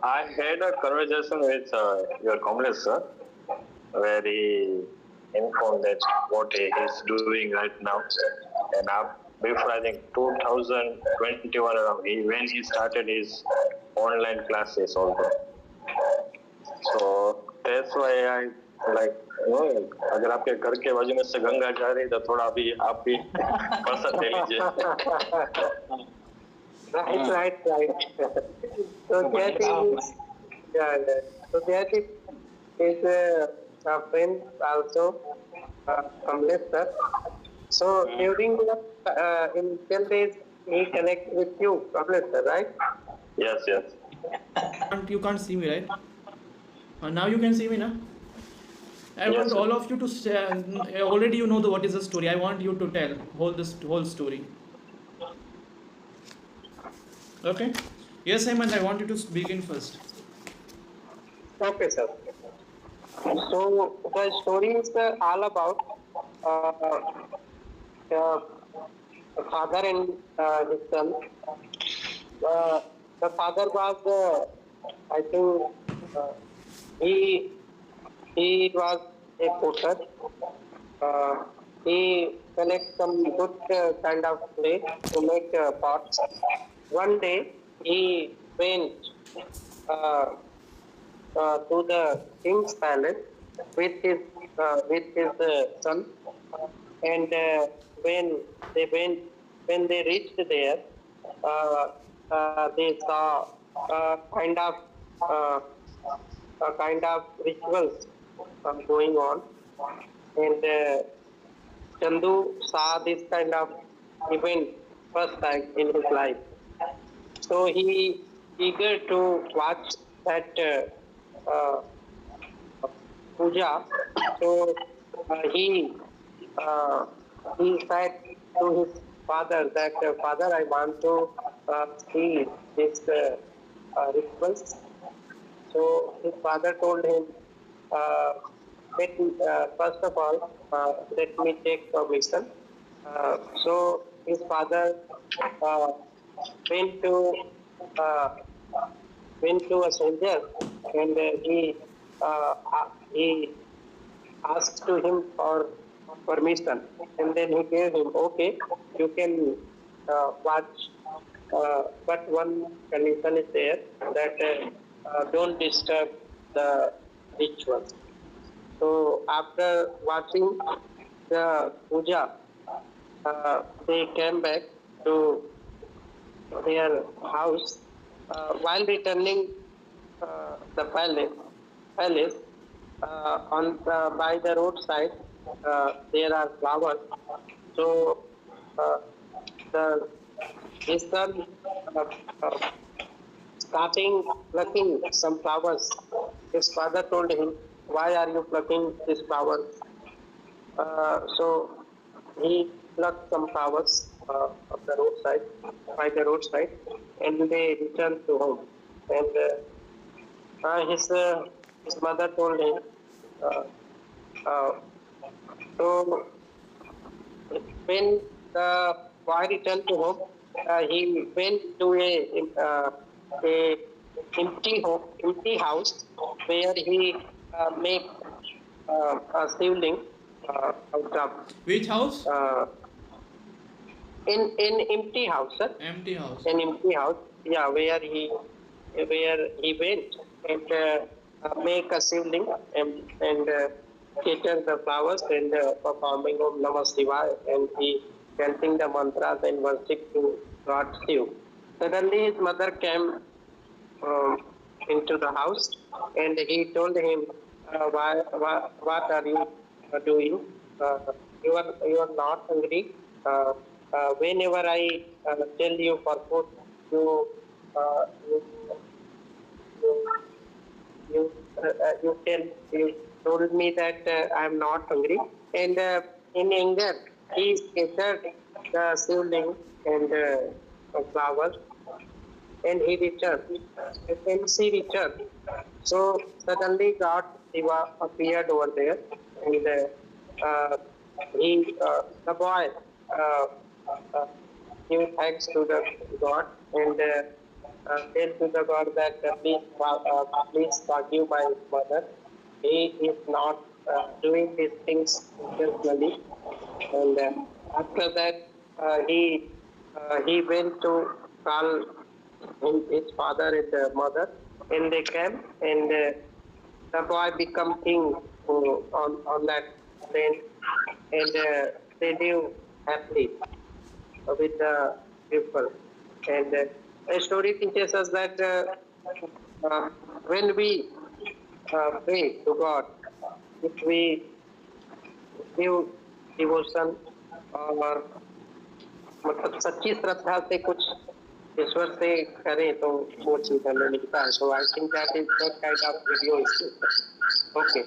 I had a conversation with your Kamlesh sir, where he informed that what he is doing right now, and before I think 2021 around, when he started his online classes also. So that's why I like, अगर आपके घर के बाजू में से गंगा जा रही तो थोड़ा भी आप भी पसंद ले लीजिए. Right. So that is, yeah. So that is a friend also, Kamlesh sir. So during the initial days, he connect with you, Kamlesh sir, right? Yes. You can't see me, right? Now you can see me, now. I Yes, want sir. all of you to already you know what is the story. I want you to tell whole story. Okay. Yes, Hemant, I want you to begin first. Okay, sir. So the story is all about the father and his son. The father was, I think, he was a potter. He collects some good kind of clay to make pots. One day he went to the king's palace with his son, and when they reached there, they saw uh, a kind of rituals going on, and Chandu saw this kind of event first time in his life. So he eager to watch that puja. So he said to his father that father, I want to see this rituals. So his father told him, first of all, let me take permission. So his father went to a soldier, and he asked to him for permission, and then he gave him, okay, you can watch, but one condition is there, that don't disturb the rituals. So after watching the puja, they came back to their house. While returning the palace by the roadside, there are flowers. So his son starting plucking some flowers. His father told him, "Why are you plucking these flowers?" So he plucked some flowers by the roadside, and they returned to home. And his mother told him, uh, so when the boy returned to home, he went to a empty house where he make a shivling out of. Which house? In empty house, sir. Empty house. An empty house, yeah, where he went and make a shivling and cater the flowers and performing Om Namah Shivaya, and he chanting the mantras and worship to God Shiv. Suddenly his mother came into the house, and he told him, what are you doing? You are not hungry. Whenever I tell you for food, you told me that I am not hungry, and in anger he scattered the shivling and flowers, and he returned. And she returned. So suddenly God Shiva appeared over there, and the boy gave thanks to the God, and tell to the God that please forgive my mother. He is not doing these things intentionally. And after that, he went to call his father and mother, and they came, and the boy become king on that land, and they live happily with the people. And the story teaches us that when we pray to God, if we give devotion और मतलब सच्ची श्रद्धा से कुछ ईश्वर से करें तो वो चीज हमें मिलता है. So I think that is that kind of video. Okay.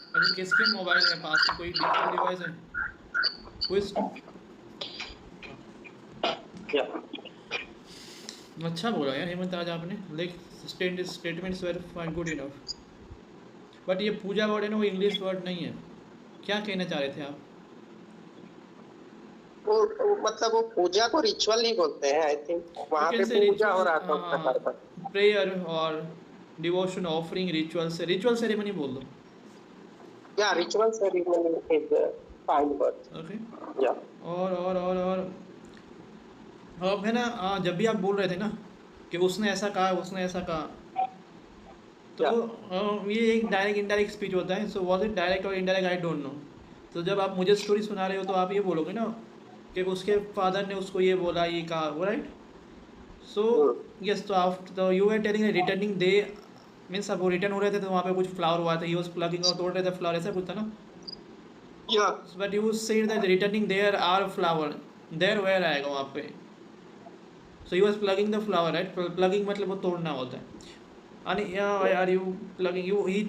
अच्छा, किसके मोबाइल में पास में कोई डिजिटल डिवाइस है? क्विज? या अच्छा बोला यार हेमंत, आज आपने like statements were fine good enough. But ये पूजा वर्ड है ना, वो इंग्लिश वर्ड नहीं है. क्या कहना चाह रहे थे आप? वो मतलब वो पूजा को रिचुअल नहीं बोलते हैं. आई थिंक वहाँ पे पूजा हो रहा था उस प्रकार का. प्रेयर और डिवोशन ऑफरिंग रिचुअल सेरेमनी बोल दो. या ritual ceremony is fine word. Okay. या और अब है ना, जब भी आप बोल रहे थे ना कि उसने ऐसा कहा, तो ये एक डायरेक्ट इनडायरेक्ट स्पीच होता है. सो वाज इट डायरेक्ट और इनडायरेक्ट, आई डोंट नो. तो जब आप मुझे स्टोरी सुना रहे हो तो आप ये बोलोगे ना कि उसके फादर ने उसको ये बोला, ये कहा, वो राइट. सो यस, तो after you are telling returning they means अब वो रिटर्न हो रहे थे तो वहाँ पे कुछ फ्लावर हुआ था, ही वाज प्लगिंग और तोड़ रहे थे फ्लावर, ऐसा कुछ था ना. या but you said that returning there are flower, there where आएगा वहाँ पे. So he was plugging the flower, right. Plugging मतलब वो तोड़ना होता है. and are you plugging you he.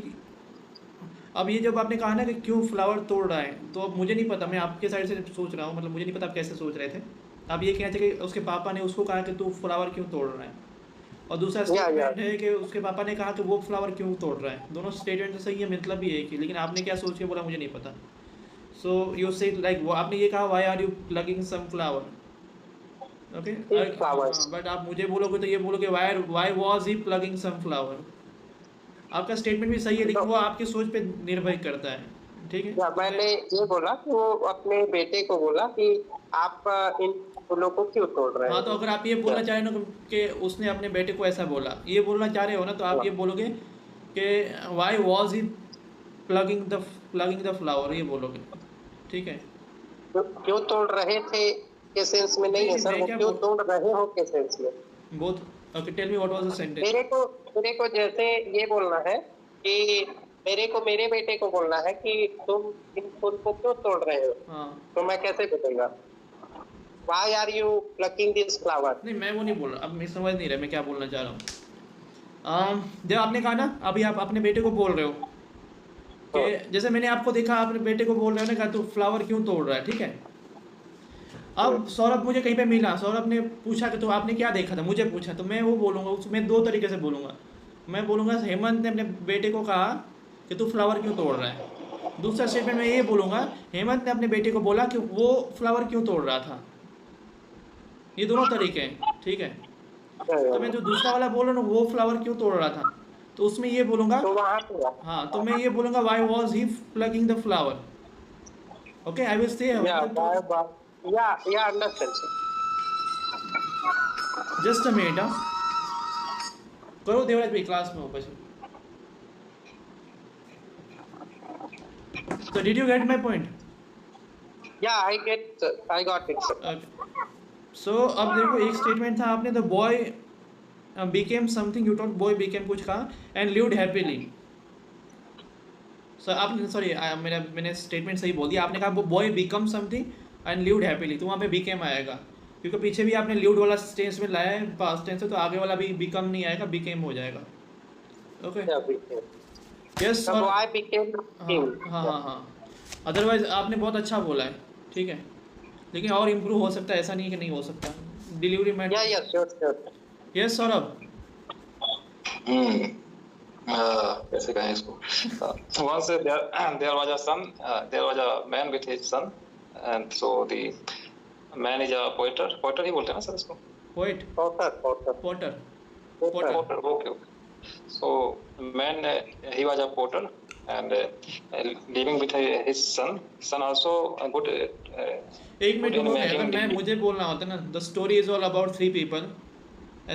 अब ये जब आपने कहा ना कि क्यों फ्लावर तोड़ रहा है, तो अब मुझे नहीं पता, मैं आपके साइड से सोच रहा हूँ, मतलब मुझे नहीं पता आप कैसे सोच रहे थे. आप ये कहते थे कि उसके पापा ने उसको कहा कि तू फ्लावर क्यों तोड़ रहा है, और दूसरा स्टेटमेंट है कि उसके पापा ने कहा कि वो फ्लावर क्यों तोड़ रहा है. दोनों स्टेटमेंट तो सही है, मतलब भी एक ही, लेकिन आपने क्या सोच के बोला मुझे नहीं पता. सो यू से लाइक वो आपने ये कहा why are you plugging some flower. Okay. But आप मुझे बोलोगे तो ये बोलोगे why was he plugging some flower. आपका स्टेटमेंट भी सही है, लेकिन वो आपकी सोच पे निर्भर करता है. ठीक है. मैंने ये बोला कि वो अपने बेटे को बोला कि आप इन फूलों को क्यों तोड़ रहे हैं. हाँ, तो अगर आप ये बोलना चाह रहे हो कि उसने अपने बेटे को ऐसा बोला, ये बोलना चाह रहे हो ना, तो आप ये बोलोगे कि why was he plugging the flower, ये बोलोगे. ठीक है. क्यों तोड़ रहे थे के सेंस में नहीं है सर, वो क्यों तोड़ रहे हो के सेंस में. Both. Okay, tell me what was the sentence. मेरे को जैसे ये बोलना है कि मेरे बेटे को बोलना है कि तुम इन फूल को क्यों तोड़ रहे हो. हाँ. तो मैं कैसे बोलूंगा why are you plucking this flower. नहीं, मैं वो नहीं बोल रहा. अब मैं समझ नहीं रहा मैं क्या बोलना चाह रहा हूँ. जब आपने कहा ना, अभी आप अपने बेटे को बोल रहे हो कि जैसे मैंने आपको देखा, अपने बेटे को बोल रहे हो ना, कहा तू फ्लावर क्यों तोड़ रहा है. ठीक है. अब सौरभ मुझे कहीं पे मिला, सौरभ ने पूछा कि तो आपने क्या देखा था, मुझे पूछा, तो मैं वो बोलूँगा, उसमें दो तरीके से बोलूँगा. मैं बोलूँगा हेमंत ने अपने बेटे को कहा कि तू फ्लावर क्यों तोड़ रहा है. दूसरा स्टेटमेंट में ये बोलूँगा हेमंत ने अपने बेटे को बोला कि वो फ्लावर क्यों तोड़ रहा था. ये दोनों तरीके हैं. ठीक है. तो मैं जो दूसरा वाला बोल रहा हूँ वो फ्लावर क्यों तोड़ रहा था, तो उसमें ये बोलूँगा, हाँ, तो मैं ये बोलूँगा why was he plugging the flower. Okay, I will say या अंडरस्टैंड. Just a minute. करो देवराज भाई, क्लास में हो પછી. So did you get my point? Yeah, I got it. So अब देखो, एक स्टेटमेंट था आपने, the boy became something, you told boy became कुछ कहा and lived happily. So आपने सॉरी मैंने स्टेटमेंट सही बोल दिया. आपने कहा वो boy become something and lived happily, तो वहाँ पे became आएगा, क्योंकि पीछे भी आपने lived वाला टेंस में लाया है पास्ट टेंस से, तो आगे वाला भी become नहीं आएगा, became हो जाएगा. Okay. Yes. So I became king. हाँ. अदरवाइज आपने बहुत अच्छा बोला है. ठीक है, लेकिन और इम्प्रूव हो सकता है, ऐसा नहीं है कि नहीं हो सकता. Delivery man. Sure. Yes Saurabh. कैसे कहें इसको. Once there was a son, there was a man with his son, and so the man is a poeter ही बोलते हैं ना सर इसको. Poet? Potter. Potter. Potter. Okay. So man, he was a potter, and living with his son. Son also a good. एक minute good in रुकोगे, अगर making मैं the- मुझे बोलना होता ना, the story is all about 3 people,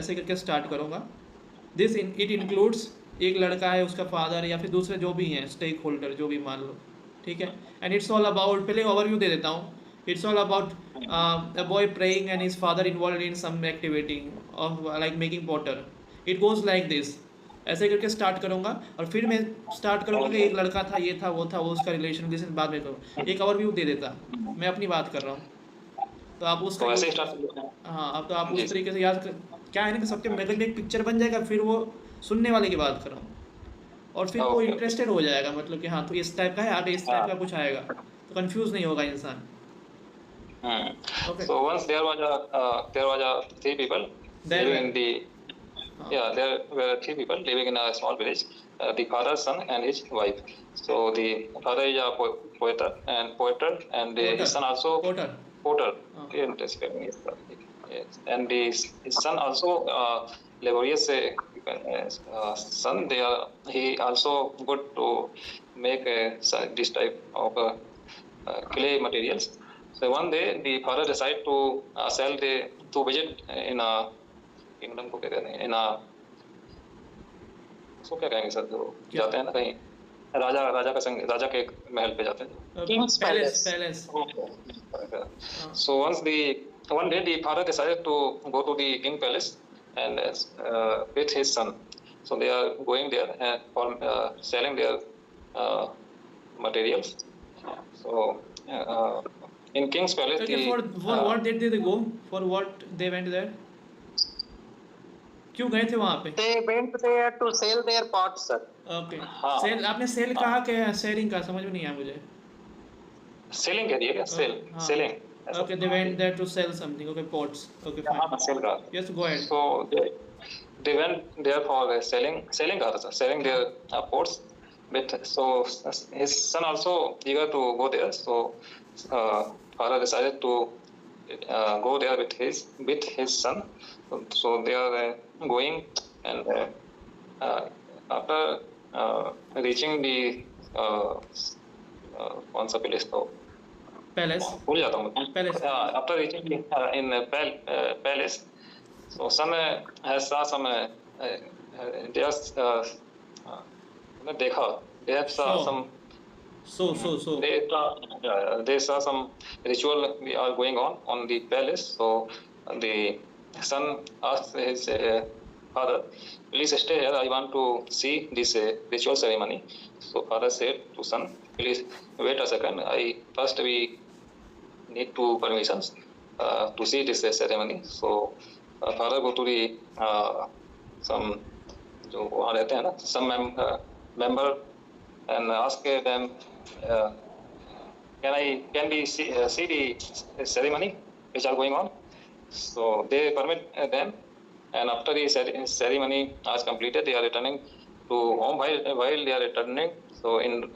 ऐसे करके start करूँगा. इट इंक्लूड्स एक लड़का है, उसका फादर, या फिर दूसरे जो भी हैं स्टेक होल्डर, जो भी मान लो, ठीक है. एंड इट्स ऑल अबाउट, पहले ओवरव्यू दे देता हूँ. It's all about a boy praying and his father involve in some activity of like making potter. It goes like this. ऐसे करके स्टार्ट करूँगा, और फिर मैं स्टार्ट करूँगा कि एक लड़का था, ये था, वो था, वो उसका रिलेशन बाद में करूँ. एक ओवरव्यू दे देता, मैं अपनी बात कर रहा हूँ, तो आप उसका तो ऐसे use- स्टार्ट. हाँ, अब तो आप जी. उस तरीके से याद कर, क्या है ना कि सबके नज़र में एक पिक्चर बन जाएगा, फिर वो सुनने वाले की बात कर रहा हूँ, और फिर वो Okay. इंटरेस्टेड हो जाएगा, मतलब कि हाँ तो इस टाइप का है, आगे इस टाइप हाँ. का कुछ आएगा, तो कंफ्यूज नहीं होगा इंसान. Okay. So once there was a 3 people There living were- in the. हाँ. Yeah, there were 3 people living in a small village. The father, son, and his wife. So the father is a poeter, and his son also potter. potter. हाँ. Yes. And his son also laborious son. He also good to make this type of clay materials. So one day the father decided to sell to visit in a kingdom को क्या कहते हैं, in a, उसको क्या कहेंगे sir, जो क्या? जाते हैं ना कहीं, राजा के महल पे जाते हैं. King's Palace. Palace. So one day the father decided to go to the king palace and with his son. So they are going there and for selling their materials. So in king's palace Okay, for what did they go? For what they went there? क्यों गए थे वहाँ पे? They went there to sell their pots, sir. Okay. हाँ. Cell, आपने cell कहा कि selling का, समझ में नहीं आया मुझे. selling कह दिए क्या? हाँ. selling. Okay, they went there to sell something. Okay, pots. Okay, fine. हाँ, sell का. Yes, go ahead. So they went there for selling कहा था sir, selling their pots. But so his son also eager to go there. So father decided to go there with his son. So they are going, and after reaching the कौन सा place तो Palace. भूल जाता हूँ. Palace. After reaching in palace, so some has saw some just देखा, they have saw some. So. They saw some ritual we are going on the palace. So the son asked his father, please stay here, I want to see this ritual ceremony. So father said to son, please wait a second, first we need two permissions to see this ceremony. So father go to the some जो वहाँ रहते हैं ना, some member, and ask them, can we see the ceremony which are going on? So they permit them, and after the ceremony is completed, they are returning to home. While they are returning, so in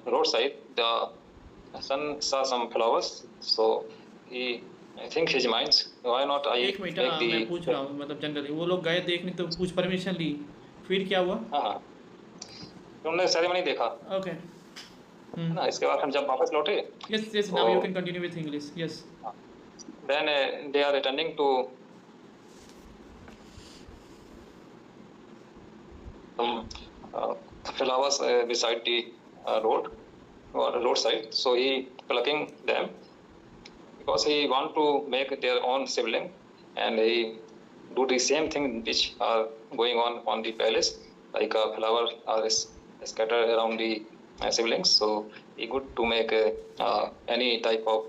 roadside, the son saw some flowers. So I think his mind, why not I एक minute, make हाँ, the. मैं पूछ रहा हूँ, मतलब generally वो लोग गए देखने, तो कुछ परमिशन ली, फिर क्या हुआ? हाँ, तुमने सेरेमनी देखा ओके. ना, इसके बाद हम जब वापस लौटे, Yes, now you can continue with English. Yes. then they are returning to some flowers beside the roadside. So he plucking them because he want to make their own sibling, and he do the same thing which are going on the palace, like a flower are scattered around the siblings. So he good to make any type of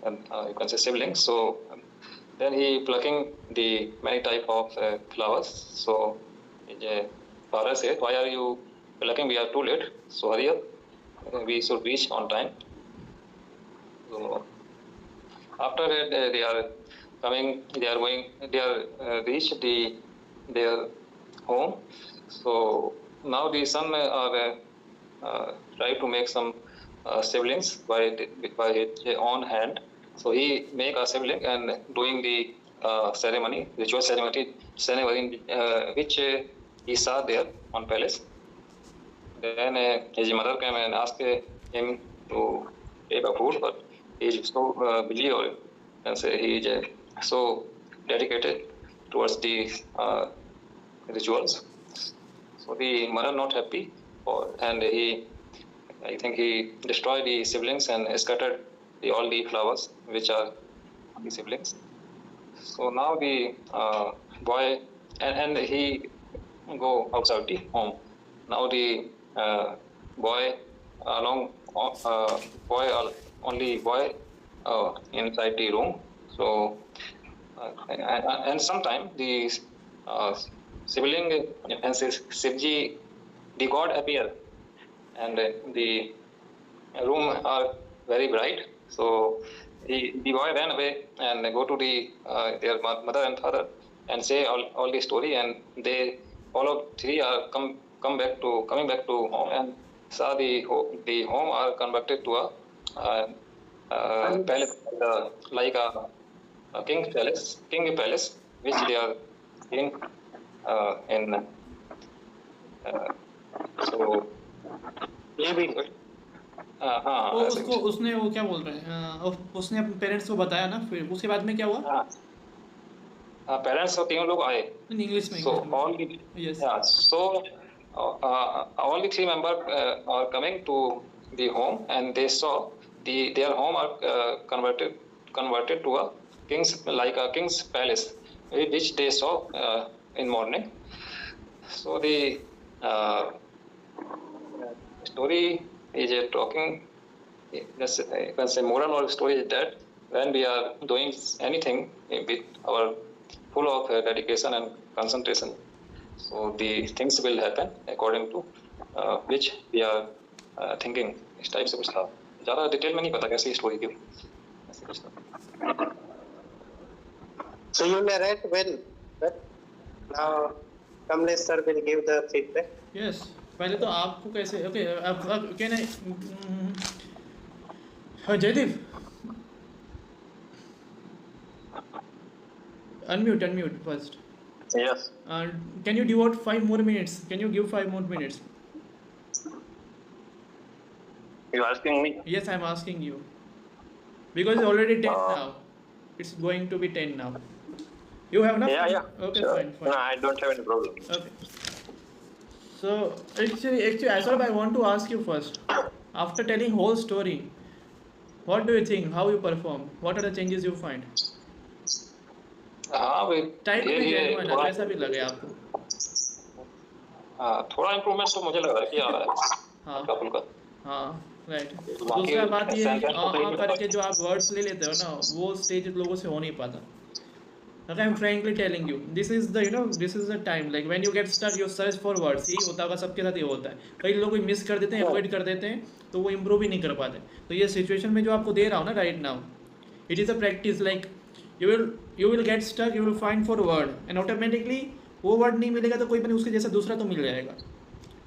you can say siblings. So then he plucking the many type of flowers. So his father said, why are you plucking? We are too late. So hurry up. We should reach on time. So after that, they are coming. They are reach their home. So now the son are try to make some siblings by his own hand. So he make a sibling and doing the ceremony, ritual ceremony, which he saw there on palace. Then his mother came and asked him to take a food, but he is so busy, or can say he is so dedicated towards the rituals. So the mother not happy, and I think he destroyed the siblings and scattered all the flowers which are the siblings. So now the boy and he go outside the home. Now the boy only boy inside the room. So and sometime the sibling and Shivji, the god appear, and the room are very bright. So the boy ran away and go to their mother and father and say all the story, and they all of three are coming back to home and saw the home are converted to a palace, like a king palace, which they are in so living. वो उसको उसने वो क्या बोल रहे हैं उसने अपने पेरेंट्स को बताया ना, फिर उसके बाद में क्या हुआ? पेरेंट्स और तीनों लोग आए इन इंग्लिश में. so all the Yes. yeah, so all the three members are coming to the home, and they saw their home are converted to a king's palace, which they saw in morning. So the story is talking, you can say moral or story is that when we are doing anything with our full of dedication and concentration, so the things will happen according to which we are thinking. इस type से कुछ था, ज़्यादा detail में नहीं पता कैसी story थी, ऐसे कुछ था. So you narrate well, but now Kamlesh sir will give the feedback. Yes. पहले तो आपको कैसे ओके अब क्या नहीं Jaideep unmute first. Yes. Can you devote 5 more minutes? Can you give 5 more minutes? You asking me? Yes, I'm asking you. Because it's already 10 now. It's going to be 10 now. You have enough? Yeah. Okay, Sure. fine. No, I don't have any problem. Okay. So actually, Aiswarab, I want to ask you first. After telling whole story, what do you think? How you perform? What are the changes you find? हाँ भाई, time ये में थोड़ा कैसा भी लगे आपको? थोड़ा इम्प्रूवमेंट तो मुझे लग रहा है कि आ रहा है. हाँ. हल्का फुल्का. हाँ, राइट. बाकी दूसरा बात ये sentence करके जो आप वर्ड्स ले लेते हो ना, वो स्टेज लोगों से हो नहीं पाता. Okay, I'm frankly telling you, this is the time, like when you get stuck, you search for words. यही होता होगा, सबके साथ ये होता है. कई लोग मिस कर देते हैं, अवॉइड कर देते हैं, तो वो इम्प्रूव ही नहीं कर पाते. तो ये सिचुएशन में जो आपको दे रहा हूँ ना right now, it is a practice. Like you will get stuck, you will find for word, and automatically वो वर्ड नहीं मिलेगा तो कोई भी उसके जैसा दूसरा तो मिल जाएगा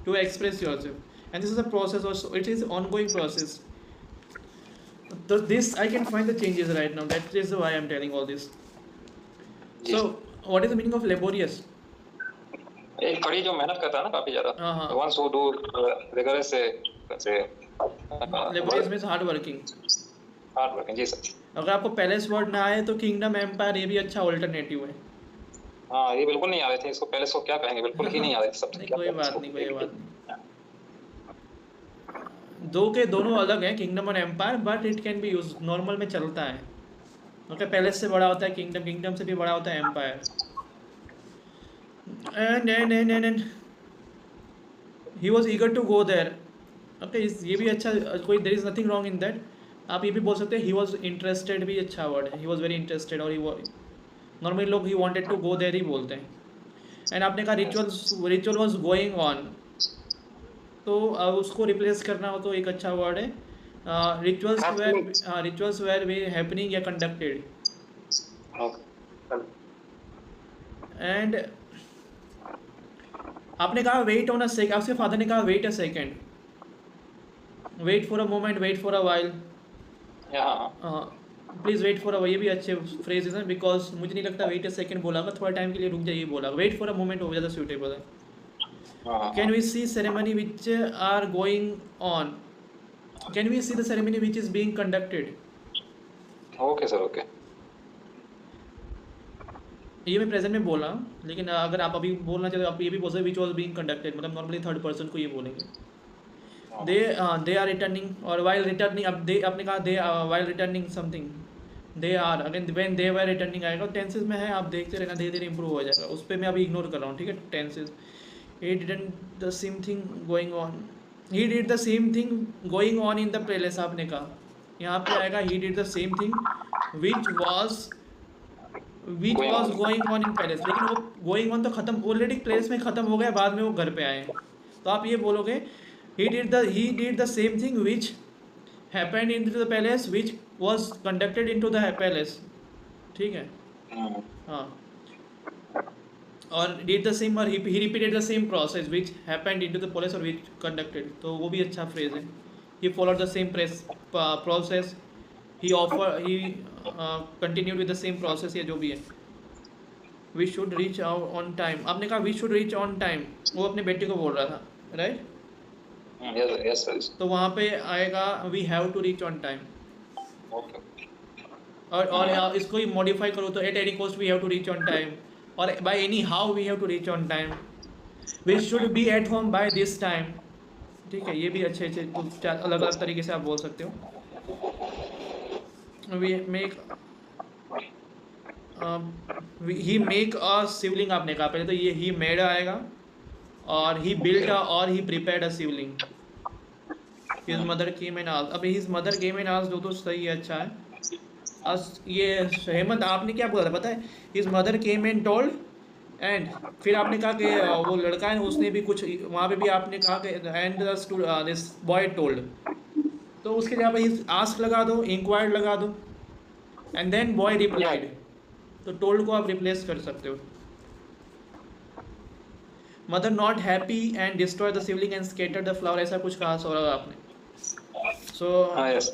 to express yourself. And this is a process also, it is ongoing process. So this I can find the changes right now. That is why I am telling all this. So what is the meaning of laborious? एक कड़ी जो मेहनत करता है ना काफी ज़्यादा. Once who do rigorous say laborious means hard working. Hard working. जी सर. अगर आपको पैलेस वर्ड ना आए तो किंगडम एम्पायर ये भी अच्छा ऑल्टरनेटिव है. हाँ, ये बिल्कुल नहीं आ रहे थे. इसको पैलेस को क्या कहेंगे, बिल्कुल ही नहीं आ रहे थे सब. कोई बात नहीं. दो के दोनों अलग हैं, किंगडम और empire, but it can be use, normal में चलता है. ओके, पैलेस से बड़ा होता है किंगडम, किंगडम से भी बड़ा होता है empire. And he was eager to go there. Okay, ये भी अच्छा, कोई there is nothing wrong in that. आप ये भी बोल सकते हैं ही वाज इंटरेस्टेड, भी अच्छा वर्ड है. ही वाज वेरी इंटरेस्टेड, और ही नॉर्मली लोग he wanted to go there ही बोलते हैं. एंड आपने कहा रिचुअल वाज गोइंग ऑन, तो उसको रिप्लेस करना हो तो एक अच्छा वर्ड है. रिचुअल्स वेर वे हैपनिंग या कंडक्टेड. एंड आपने कहा वेट ऑन अ सेकंड. आपके फादर ने कहा wait a second, wait for a moment, wait for a while. Please wait for ये भी अच्छे फ्रेजेस हैं, बिकॉज मुझे नहीं लगता वेट अ सेकंड बोला होगा, थोड़ा टाइम के लिए रुक जाइए बोला, वेट फॉर अ मोमेंट हो ज़्यादा सूटेबल है. Can we see ceremony which are going on, can we see the ceremony which is being conducted. Okay, sir. Okay. ये मैं प्रेजेंट में बोला, लेकिन अगर आप अभी बोलना चाहते हो आप ये भी बोल सकते विच वॉज बीइंग कंडक्टेड, मतलब नॉर्मली थर्ड पर्सन को ये बोलेंगे. दे आर रिटर्निंग और वाइल रिटर्निंग, अब दे आपने कहा they while returning something, they are again when they were returning आएगा. टेंसेस में है, आप देखते रहना, धीरे धीरे इंप्रूव हो जाएगा. उस पर मैं अभी इग्नोर कर रहा हूँ, ठीक है. Tenses, he didn't the same thing going on, he did the same thing going on in the palace. आपने कहा यहाँ पे आएगा he did the same thing which was going on in palace, लेकिन वो going on तो खत्म already place में खत्म हो गया, बाद में वो घर पे आए. तो आप ये बोलोगे he did the same thing which happened into the palace which was conducted into the palace. ठीक है. हाँ. और did the same और he repeated the same process which happened into the palace or which conducted. तो वो भी अच्छा phrase है. He followed the same process. He continued with the same process, या जो भी है. We should reach out on time. आपने कहा we should reach on time. वो अपने बेटे को बोल रहा था, right? Yes, sir. तो वहाँ पे आएगा we have to reach on time. Okay. और इसको ही मॉडिफाई करो तो at any cost we have to reach on time. और by any how we have to reach on time. We should be at home by this time. ठीक है, ये भी अच्छे अलग अलग तरीके से आप बोल सकते हो. We make he make a शिवलिंग आपने कहा पहले, तो ये he made आएगा, और he built और he prepared a Shivling. His mother came and asked. अभी his mother came and asked तो सही है, अच्छा है. ये हेमंत आपने क्या बोला था पता है, his mother came and told, and फिर आपने कहा कि वो लड़का है उसने भी कुछ वहाँ पे भी आपने कहा कि एंड दिस बॉय टोल्ड. तो उसके जगह पर आस्क लगा दो, इंक्वायर्ड लगा दो, एंड देन बॉय रिप्लाइड. तो टोल्ड को आप रिप्लेस कर सकते हो. Mother not happy and destroy the Shivling and scatter the flower, ऐसा कुछ कहा होगा आपने. सो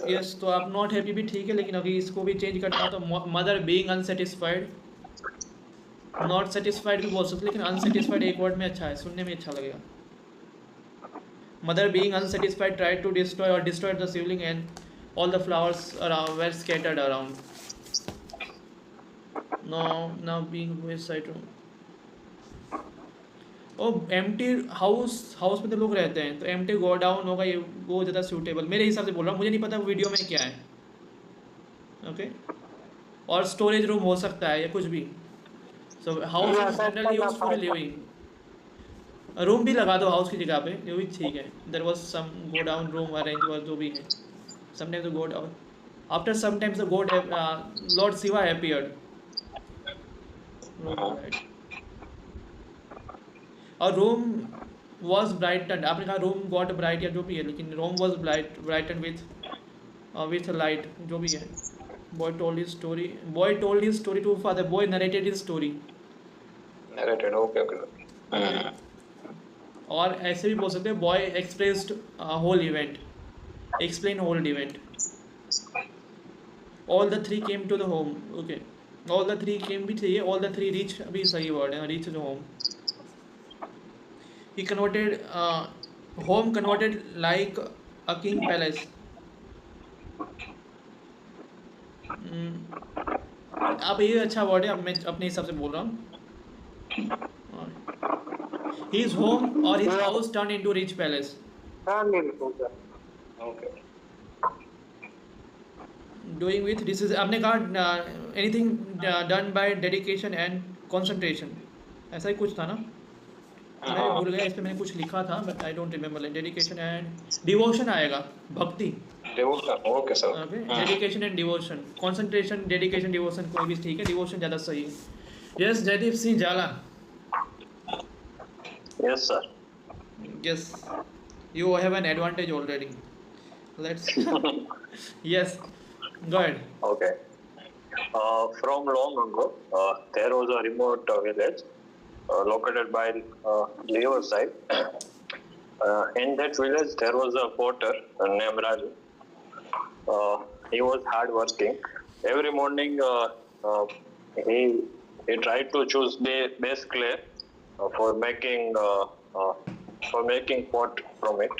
यस, तो आप नॉट हैप्पी भी ठीक है, लेकिन अभी इसको भी चेंज करना तो mother being unsatisfied, not satisfied भी बोल सकते, लेकिन अनसेटिस्फाइड एक वर्ड में अच्छा है, सुनने में अच्छा लगेगा. Mother being unsatisfied tried to destroy और destroyed the Shivling and all the flowers were scattered around. Now being west side room. Oh empty house में तो लोग रहते हैं, तो एम्प्टी गो डाउन होगा, ये वो ज़्यादा सूटेबल मेरे हिसाब से बोल रहा हूँ, मुझे नहीं पता वीडियो में क्या है. ओके. और स्टोरेज रूम हो सकता है या कुछ भी. So house is generally used for living. Room भी लगा दो हाउस की जगह पे, ये भी ठीक है. There was some godown room arrange और जो भी है. Sometimes the god after sometimes the god lord Shiva appeared. और रोम वॉज ब्राइटन, आपने कहा रोम गॉट ब्राइट या जो भी है, लेकिन room was brighten with light, जो भी है. Boy told his story to father. Boy narrated his story. Okay. और ऐसे भी बोल सकते हैं boy expressed whole event, explain whole event. All the three came to the home. Okay, all the three came भी चाहिए, ऑल द थ्री रीच भी सही वर्ड है, reach the home. He converted home converted like a king palace. अब ये अच्छा word है, अब मैं अपने हिसाब से बोल रहा हूँ. His home or his house turned into rich palace. Okay. Doing with this is आपने कहा anything done by dedication and concentration, ऐसा ही कुछ था ना. मैं भूल गया, इस पे मैंने कुछ लिखा था but I don't remember. Dedication and devotion आएगा, भक्ति. Devotion. Okay, sir. Okay. Dedication and devotion. Concentration, dedication, devotion कोई भी ठीक है, डिवोशन ज़्यादा सही है. यस, जयदीप सिंह जाला. Yes, sir. Yes, you have an advantage already. Let's yes, go ahead. Okay. From long ago, there was a remote village located by riverside. In that village, there was a potter named Raju. He was hardworking every morning he tried to choose the best clay for making pot from it,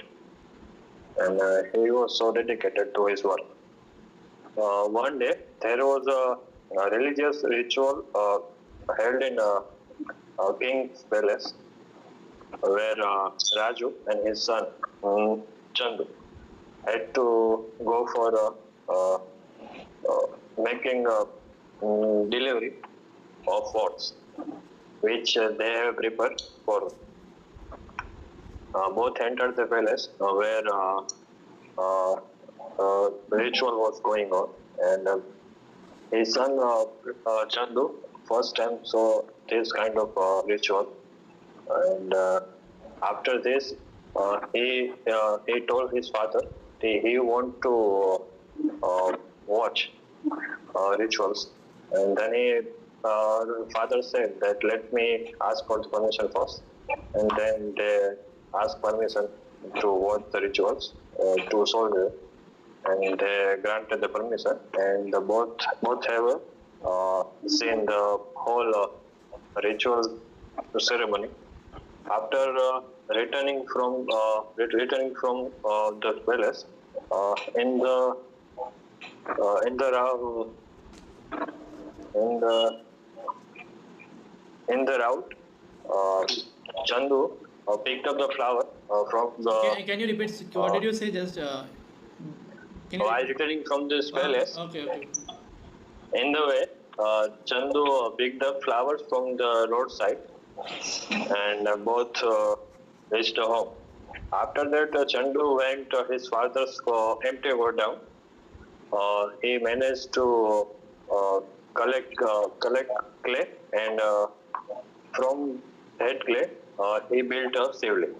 and he was so dedicated to his work. One day there was a religious ritual held in a king's palace where Raju and his son Chandu had to go for making a delivery of pots, which they have prepared for. Both entered the palace where ritual was going on, and his son Chandu first time saw this kind of ritual, and after this he told his father he want to watch rituals, and then father said that let me ask for the permission first, and then they asked permission to watch the rituals to soldier, and they granted the permission, and both have seen the whole ritual ceremony. After returning from the palace, in the in the route, Chandu picked up the flower from the. Can you repeat? What did you say? Just can you? While returning from this palace, Okay. in the way, Chandu picked up flowers from the roadside, and both reached home. After that, Chandu went his father's empty godown. He managed to collect clay, and from that clay, he built a shivling,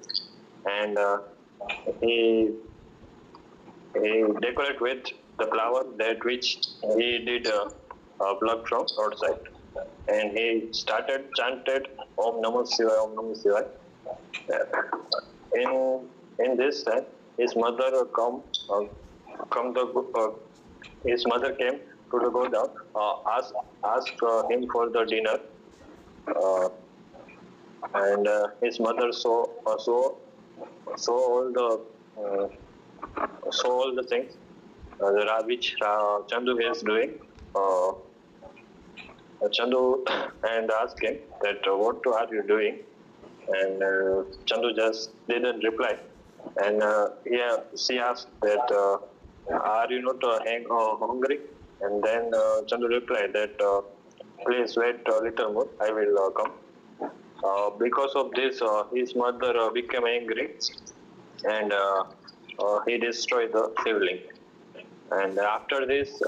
and he decorated with the flower that which he did pluck from outside, and he started chanted Om Namah Shivaya, Om Namah Shivaya. In this time, his mother his mother came to the godown, asked him for the dinner, and his mother saw all the things which Chandu is doing. Chandu and asked him that what are you doing, and Chandu just didn't reply, and she asked that are you not hungry, and then Chandu replied that please wait a little more, I will come. Because of this, his mother became angry, and he destroyed the shivling. And after this,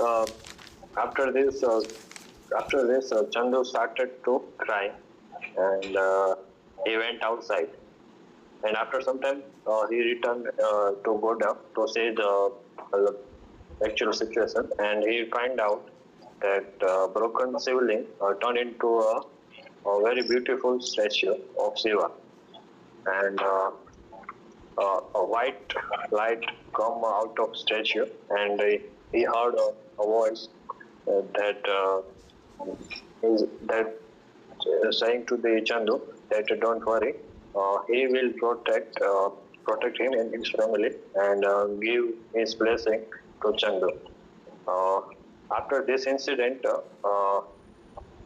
Chandu started to cry, and he went outside. And after some time, he returned to Goda to see the actual situation, and he find out that broken shivling turned into a very beautiful statue of Shiva, and a white light come out of statue, and he heard a voice that saying to the Chandu that don't worry, he will protect him and his family, and give his blessing to Chandu. After this incident,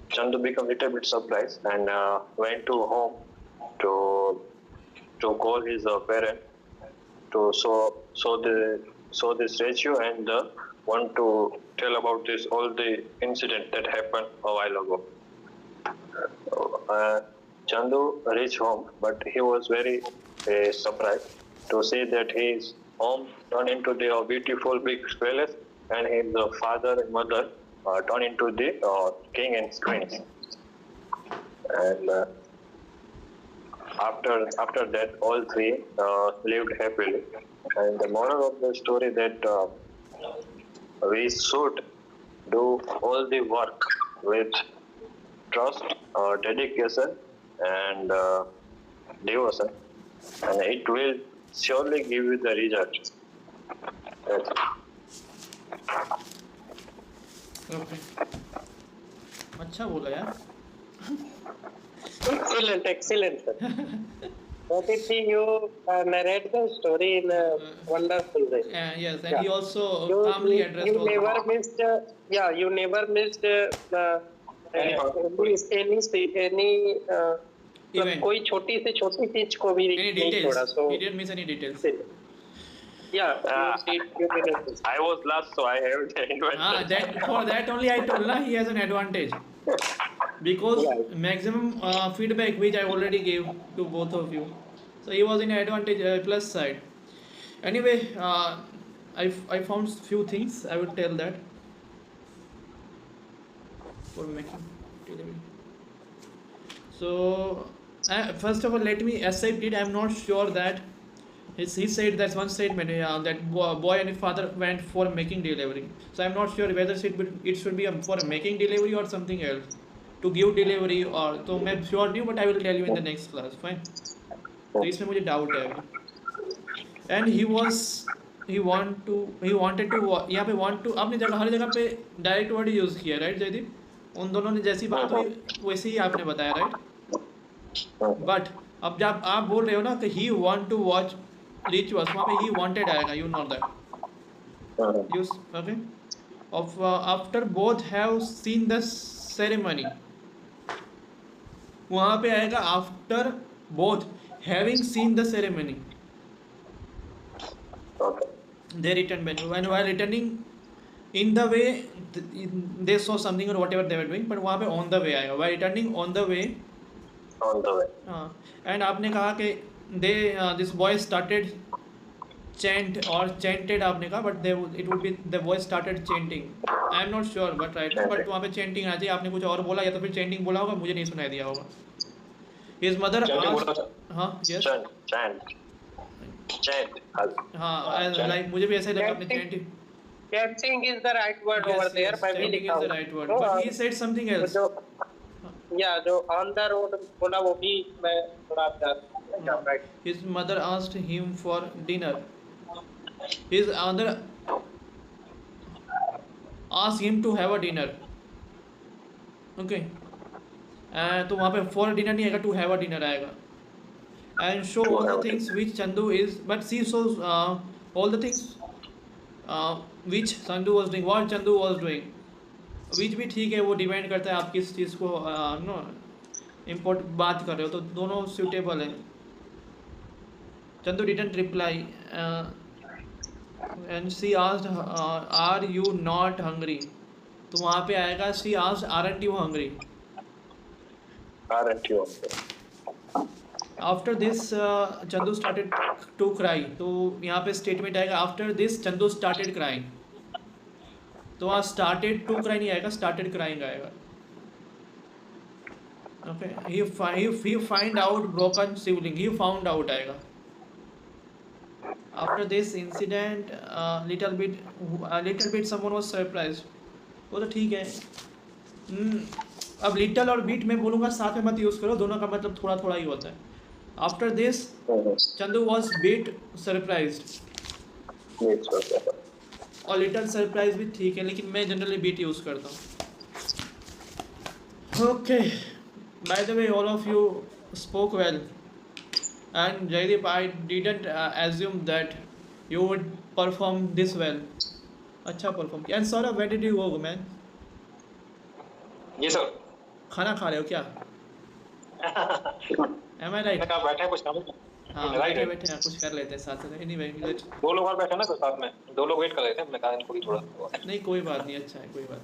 Chandu became a little bit surprised and went to home to call his parent to show the statue, and want to tell about this all the incident that happened a while ago. Chandu reached home, but he was very surprised to see that his home turned into the beautiful big palace, and his father and mother turned into the king and queens. And after that, all three lived happily. And the moral of the story that we should do all the work with trust, dedication, and devotion, and it will surely give you the result. Okay, अच्छा बोला यार. Excellent, sir. Definitely, you narrate the story in a wonderful way. Yes, and he also You, calmly you, addressed you all the never missed. You never missed any Event. कोई छोटी से छोटी चीज को भी any नहीं छोड़ा. details. So He didn't miss any details. yeah, you didn't miss. I was last, so I have the advantage. That for that only I told na he has an advantage because Yeah. maximum feedback which I already gave to both of you, so he was in advantage plus side. Anyway, I found few things I would tell that for making delivery. So first of all, let me accept it. I'm not sure that he said that's one statement that boy and his father went for making delivery. So I'm not sure whether it should be for making delivery or something else to give delivery or तो मैं sure नहीं हूँ, but I will tell you in the next class. Fine. तो इसमें मुझे doubt है अभी. And he wanted to यहाँ पे want to आपने जगह हर जगह पे direct word use किया, right जयदीप? उन दोनों ने जैसी बात हुई वैसे ही आपने बताया, right? But अब जब आप बोल रहे हो ना कि he want to watch rituals, वहाँ पे he wanted आएगा, you know that. Use okay. Of after both have seen the ceremony, वहाँ पे आएगा after both having seen the ceremony. Okay. They returned back, and while returning in the way they saw something or whatever they were doing, but वहाँ पे on the way आएगा. While returning on the way, On the way. and आपने कहा कि they this boy started chant or chanted आपने कहा, but it would be the boy started chanting. I am not sure, but right, but वहाँ पे chanting आ जाए. आपने कुछ और बोला या तो फिर chanting बोला होगा, मुझे नहीं सुनाई दिया होगा. His mother asked, हाँ yes, Chant. हाँ like मुझे भी ऐसा ही लगा आपने chanting. Chanting is the right word over there. मैं भी chanting लिखा is the हूँ. right word, तो, but he said something else. जो on the road बोला वो भी मैं थोड़ा जान right. His mother asked him for dinner. His mother asked him to have a dinner. Okay. तो वहाँ पे for dinner नहीं आएगा, to have a dinner आएगा. And show all the things which Chandu is, but she shows all the things which Chandu was doing, what Chandu was doing. Which भी ठीक है, वो डिपेंड करता है आप किस चीज़ को नो इम्पोर्ट बात कर रहे हो, तो दोनों सूटेबल है. Chandu didn't reply and she asked are you not hungry, तो वहाँ पे आएगा she asked aren't you hungry. Aren't you? After this Chandu started to cry, तो यहाँ पे स्टेटमेंट आएगा after this Chandu started crying. तो वहाँ started to cry नहीं आएगा, started crying आएगा. Okay, he find out broken sibling, he found out आएगा. After this incident little bit someone was surprised. वो तो ठीक है. अब little और bit मैं बोलूँगा साथ में मत यूज़ करो, दोनों का मतलब थोड़ा थोड़ा ही होता है. After this Chandu was bit surprised. और little surprise भी ठीक है, लेकिन मैं जनरली bit यूज़ करता हूँ. Okay, by the way all of you spoke well. And Jaideep, I didn't assume that you would perform this well. अच्छा perform. And Saurabh, where did you go, man? जी sir. खाना खा रहे हो क्या? Am I right? मैं कहा बैठे हैं कुछ काम. हाँ right बैठे हैं, कुछ कर लेते हैं साथ साथ. Anyway, let's. दो लोग और बैठे ना तो साथ में, दो लोग वेट कर रहे थे. मैं कहा इनको भी थोड़ा. नहीं कोई बात नहीं, अच्छा है, कोई बात.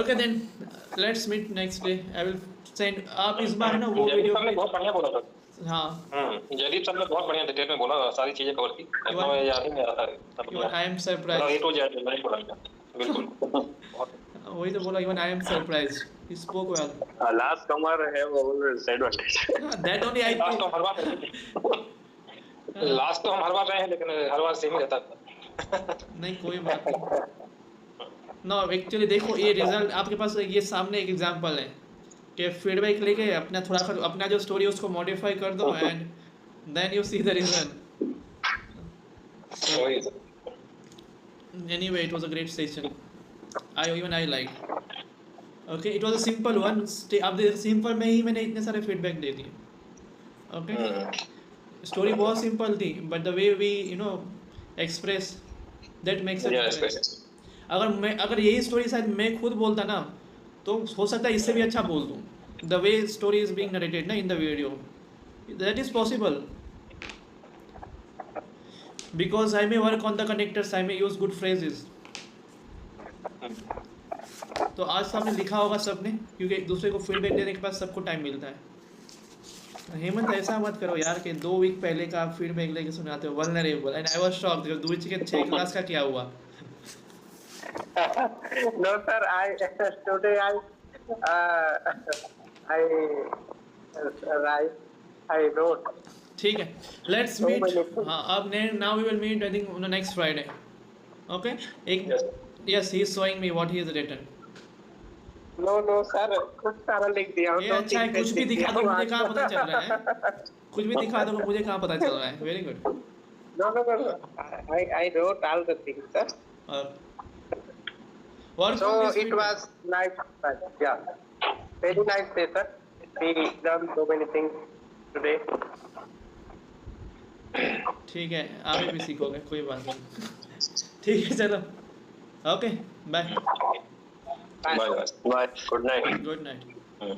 Okay then, let's meet next day. I will send. आप इस बार ना वो जयदीप वीडियो सर ने बहुत बढ़िया बोला सर. हाँ. जयदीप सर ने बहुत बढ़िया डिटेल में बोला, सारी चीजें कवर की. मैं याद ही नहीं आ रहा था. I am surprised. ये तो जयदीप ने बोला. बिल्कुल. वही तो बोला, even I am surprised. He spoke well. Last comer have always advantage. That only I. Last तो हर बार रहे हैं, लेकिन हर बार सेम ही रहता है. नहीं कोई बात नहीं. नो एक्चुअली देखो ये रिजल्ट आपके पास ये सामने एक एग्जांपल है कि फीडबैक लेके अपना थोड़ा अपना जो स्टोरी उसको मॉडिफाई कर दो and then you see the result. Anyway it was a great session. I liked. Okay, it was a simple one. अब सिंपल में ही मैंने इतने सारे फीडबैक दे दिए. Okay, स्टोरी बहुत सिंपल थी, but the way we express that makes a Yes, difference. yes. अगर यही स्टोरी शायद मैं खुद बोलता ना, तो हो सकता है इससे भी अच्छा बोल दूँ. The way story is being narrated ना in the video, that is possible. Because I may work on the connectors, I may use good phrases. तो आज तो आपने लिखा होगा सबने, क्योंकि एक दूसरे को फीडबैक देने के बाद सबको टाइम मिलता है. हेमंत ऐसा मत करो यार कि 2 वीक पहले का आप फीडबैक लेके सुनाते हो. Vulnerable. And I was shocked जब दूसरे के 6 क्लास का क्या हुआ. No, sir. Today I wrote. ठीक है, let's So meet. many things. हाँ, अब now we will meet I think on next Friday. Okay. एक Yes. Yes, he is showing me what he has written. No, sir. कुछ सारा लिख दिया. ये अच्छा है, कुछ भी दिखा दो, मुझे कहाँ पता चल रहा है. कुछ भी दिखा दो, मुझे कहाँ पता चल रहा है. Very good. No. I wrote all the things, sir. Work So on this it feedback. was nice. Yeah. Very nice day, sir. We done so many things today. ठीक है, आप भी सीखोगे, कोई बात नहीं. ठीक है, चलो. Okay, bye. Bye, guys. Bye. Good night. Good night. Hmm.